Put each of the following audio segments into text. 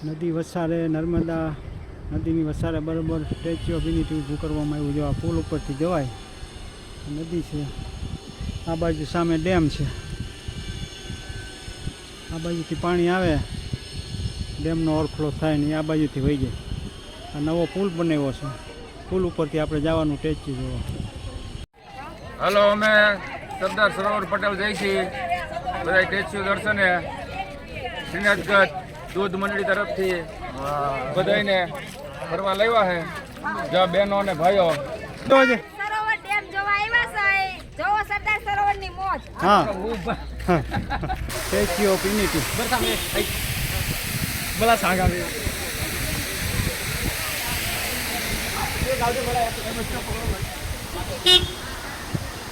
નદી વસારે નર્મદા નદીની વસારે બરાબર સ્ટેચ્યુ ઓફ યુનિટી ઊભું કરવામાં આવ્યું. જો આ પુલ ઉપરથી જવાય, નદી છે, આ બાજુ સામે ડેમ છે, આ બાજુથી પાણી આવે, ડેમનો ઓવરફ્લો થાય ને આ બાજુથી વહી જાય. આ નવો પુલ બનાવ્યો છે, પુલ ઉપરથી આપણે જવાનું સ્ટેચ્યુ જોવા. હલો, અમે સરદાર સરોવર પટેલ જઈ છીએ બધા સ્ટેચ્યુ દર્શને. શ્રીનાથગઢ દૂધ મંડળી તરફથી બધાને ફરવા લાવ્યા છે. જ્યાં બહેનો અને ભાઈઓ સરોવર ડેમ જોવા આવ્યા છે. જોવો સરદાર સરોવરની મોજ. હા, સ્ટેચ્યુ ઓફ યુનિટી ભલા સાંગા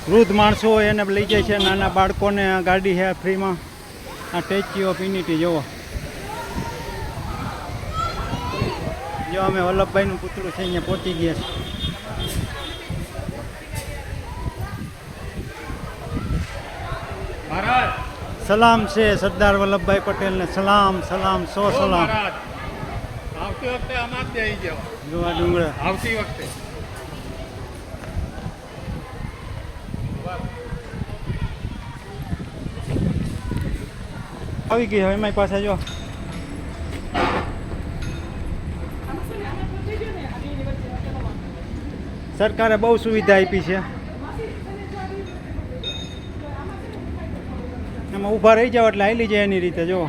વૃદ્ધ માણસો હોય એને લઈ જાય છે, નાના બાળકોને આ ગાડી છે ફ્રીમાં. આ સ્ટેચ્યુ ઓફ યુનિટી જોવો. જો અમે વલ્લભભાઈનું પુતળું છે અહીંયા પહોંચી ગયા છે. સલામ છે સરદાર વલ્લભભાઈ પટેલને, સલામ સલામ સો સલામ. આવતી વખતે આમાં જ આવી જવા. જો આ ડુંગરા આવતી વખતે આવી ગઈ હવે એમાં પાસે. જો સરકારે બહુ સુવિધા આપી છે. એમાં ઊભા રહી જાવ એટલે હાલી જાય એની રીતે. જો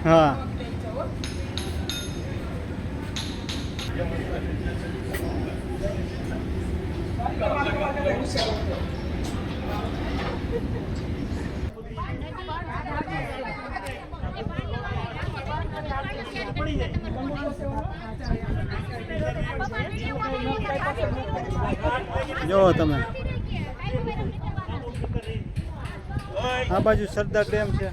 હા, જો તમે આ બાજુ સરદાર ડેમ છે.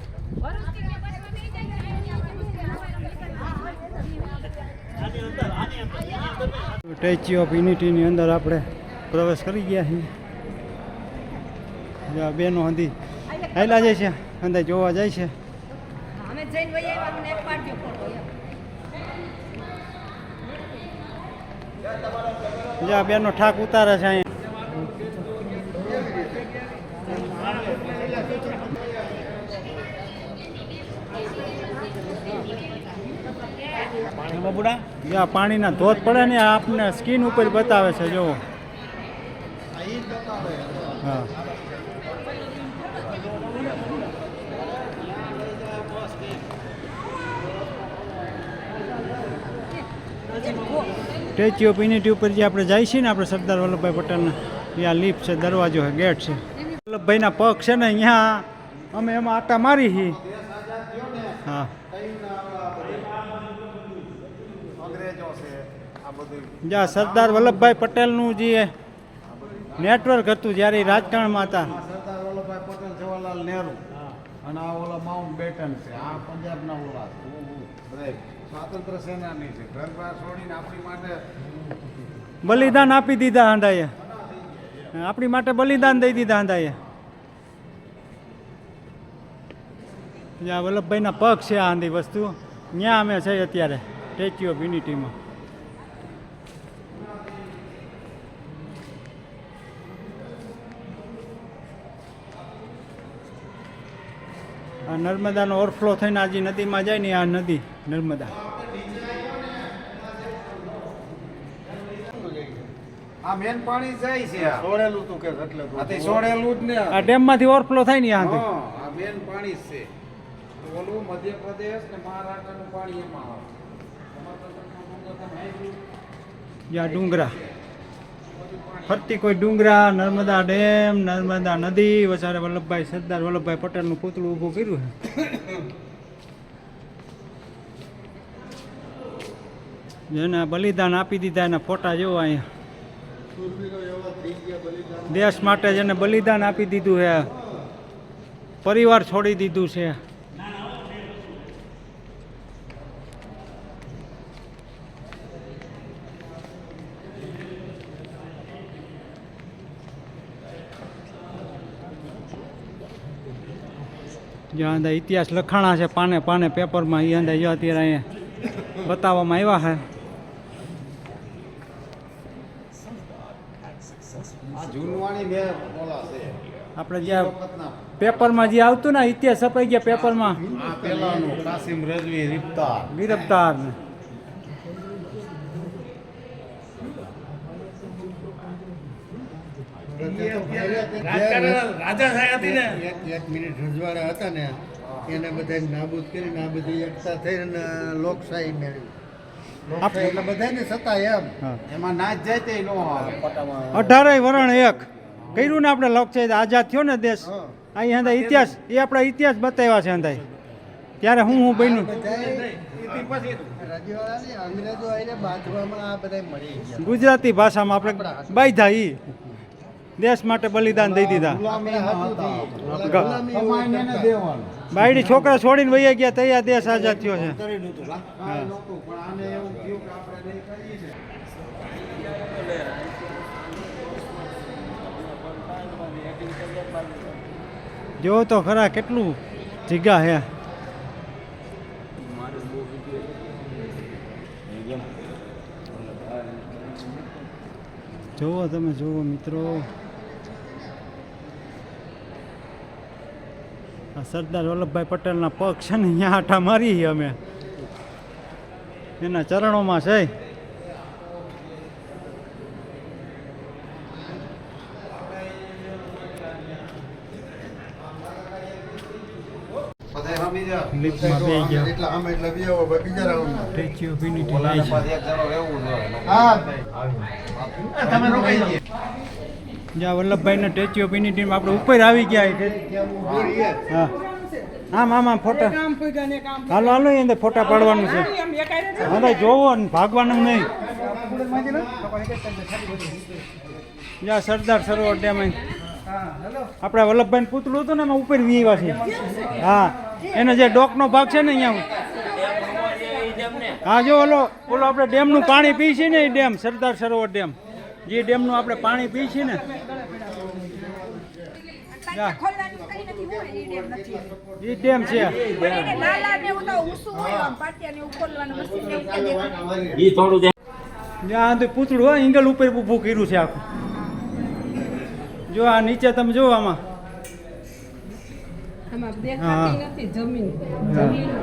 સ્ટેચ્યુ ઓફ યુનિટીની અંદર આપણે પ્રવેશ કરી ગયા છીએ. જ્યાં બેનો હંધી હાલ્યા જાય છે, અંદર જોવા જાય છે. જ્યાં બેનો ઠાક ઉતારે છે અહીંયા. જ્યાં પાણીના ધોધ પડે ને આપને સ્કીન ઉપર બતાવે છે. જો હા, સ્ટેચ્યુ ઓફ યુનિટી ઉપર જે આપણે જાય છીએ ને, આપણે સરદાર વલ્લભભાઈ પટેલના, ત્યાં લિફ્ટ છે, દરવાજો છે, ગેટ છે. વલ્લભભાઈના પગ છે ને અહીંયા અમે એમાં આટા મારી છીએ. હા, જ્યાં સરદાર વલ્લભભાઈ પટેલનું જે નેટવર્ક હતું જ્યારે રાજકારણમાં હતા. સરદાર વલ્લભભાઈ પટેલ, જવાહરલાલ નહેરુ અને આ ઓલા માઉન્ટ બેટન છે, આ પંજાબના ઓલા સ્વાતંત્ર્ય સેનાની છે. ઘર બાર છોડીને આપણી માટે બલિદાન આપી દીધા હંધાએ, આપણી માટે બલિદાન દઈ દીધા હંધાએ. જ્યાં વલ્લભભાઈના પગ છે આ આંધી વસ્તુ, ત્યાં અમે છે અત્યારે સ્ટેચ્યુ ઓફ યુનિટીમાં. આ નર્મદાનો ઓવરફ્લો થઈને આજે નદીમાં જાય ને, આ નદી નર્મદા. આ મેન પાણી જાય છે. છોડેલું તું કે એટલે છોડેલું જ ને. આ ડેમમાંથી ઓવરફ્લો થાય ને આ મેન પાણી છે. ઓલું મધ્યપ્રદેશ ને મહારાષ્ટ્રનું પાણી એમાં આવે. જ્યાં ડુંગરા ફરતી કોઈ ડુંગરા, નર્મદા ડેમ, નર્મદા નદી વસારે વલ્લભભાઈ સરદાર વલ્લભભાઈ પટેલનું પુતળું ઊભું કર્યું છે. જેને બલિદાન આપી દીધા એના ફોટા જેવો અહીંયા. દેશ માટે જેને બલિદાન આપી દીધું છે, પરિવાર છોડી દીધું છે. જ્યાં અંદર ઇતિહાસ લખાણા છે પાને પાને પેપરમાં એ અંદર જો અત્યારે અહીંયા બતાવવામાં આવ્યા છે. આ જૂનવાણી બે ઓલા છે આપણે જ્યાં વખતના. પેપરમાં જે આવતું ને ઇતિહાસ છપાઈ ગયા પેપરમાં આ પેલાનું કાસિમ રજવી રીપતાર. ગિરફ્તાર ને એક મિનિટ રજવાડા હતા ને એને બધાને નાબૂદ કરીને આ બધી એકતા થઈને લોકશાહી મેળવી. લોકશાહી એટલે બધાને સત્તા એમ. હા. એમાં નાચ જાય તે નો આવે 18 વરણ એક કર્યું ને આપણે લોકશાહી આઝાદ થયો ને દેશ હા. અહીં અંદર ઇતિહાસ એ આપણા ઇતિહાસ બતાવ્યા છે અંદર ત્યારે હું બન્યું રજવાડાની અંગ્રેજો આવીને બાંધવામાં આ બધા મળી ગયા. ગુજરાતી ભાષામાં આપણે બાંધ્યા ઈ દેશ માટે બલિદાન દઈ દીધા. આપણે હાથું થઈ. ગુલામી હોય કમાઈને એને દેવાનું. બાયડી છોકરા છોડીને વહી ગયા તો આ દેશ આઝાદ થયો છે. કાંઈ નહોતું, પણ આને એવું થયું કે આપણે નહીં કરીએ છે. જો તો ખરા કેટલું જગ્યા હે. જુઓ તમે જુઓ મિત્રો, આ સરદાર વલ્લભભાઈ પટેલના પગ છે ને અહીંયા આટા મારી અમે એના ચરણોમાં છે. બધાય રમી જા. લિફ્ટમાં બે ગયા એટલા આમ એટલે બે આવો, બીજા રાઉન્ડમાં. સ્ટેચ્યુ ઓફ યુનિટી ઓલાને જાય છે. પાછી એક જણો રહેવું જોઈએ. હા. તમે રોકાઈ ગયા. જ્યાં વલ્લભભાઈના સ્ટેચ્યુ ઓફ યુનિટીમાં આપણે ઉપર આવી ગયા છે. હા આમ આમ આમ ફોટા હાલો હાલો એની અંદર ફોટા પાડવાનું છે. હા ભાઈ જોવો ને ભાગવાનું નહીં. જ્યાં સરદાર સરોવર ડેમ અહીં આપણે વલ્લભભાઈ પૂતળું હતું ને એમાં ઉપર વીવા છે. હા એનો જે ડોકનો ભાગ છે ને અહીંયા હા જો ઓલો ઓલો આપણે ડેમનું પાણી પી છીએ ને એ ડેમ સરદાર સરોવર ડેમ જે ડેમનું આપણે પાણી પી છીએ ને જા. ખોલવાનું કઈ નથી હોય એ ડેમ નથી એ ડેમ છે. પણ એને નાલા ને એવું તો ઊંચું હોય આમ પાટિયા ને એવું ખોલવાનું મશીન ને એવું કઈ દેખાય. જ્યાં તો પૂતળું હોય ઇંગલ ઉપર ઊભું કર્યું છે આખું. જો આ નીચે તમે જો આમાં હા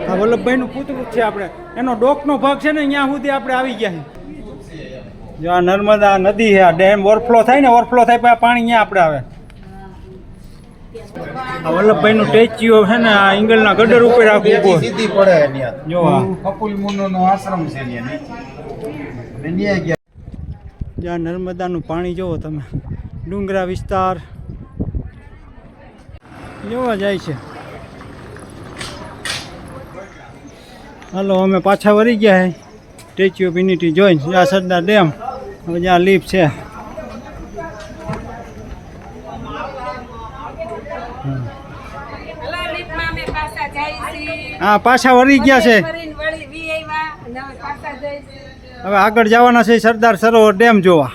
આ વલ્લભભાઈનું પૂતળું જ છે. આપણે એનો ડોકનો ભાગ છે ને ત્યાં સુધી આપણે આવી ગયા છીએ. જો આ નર્મદા નદી છે, આ ડેમ ઓવરફ્લો થાય ને ઓવરફ્લો થાય પછી આ પાણી અહીંયા આપણે આવે. આ વલ્લભભાઈનું સ્ટેચ્યુ છે ને આ ઇંગલના ગડર ઉપર આખું ઊભું છે. સીધી પડે એની જો આ કપુલ મુન્નોનો આશ્રમ છે એની નીચે. અને ન્યાય ગયા. જ્યાં નર્મદાનું પાણી જોવો તમે, ડુંગરા વિસ્તાર જોવા જાય છે. હાલો અમે પાછા વળી ગયા હે સ્ટેચ્યુ ઓફ યુનિટી જોઈને. જ્યાં સરદાર ડેમ, હવે જ્યાં લીફ છે. હા પાછા વળી ગયા છે. હવે આગળ જવાના છે સરદાર સરોવર ડેમ જોવા.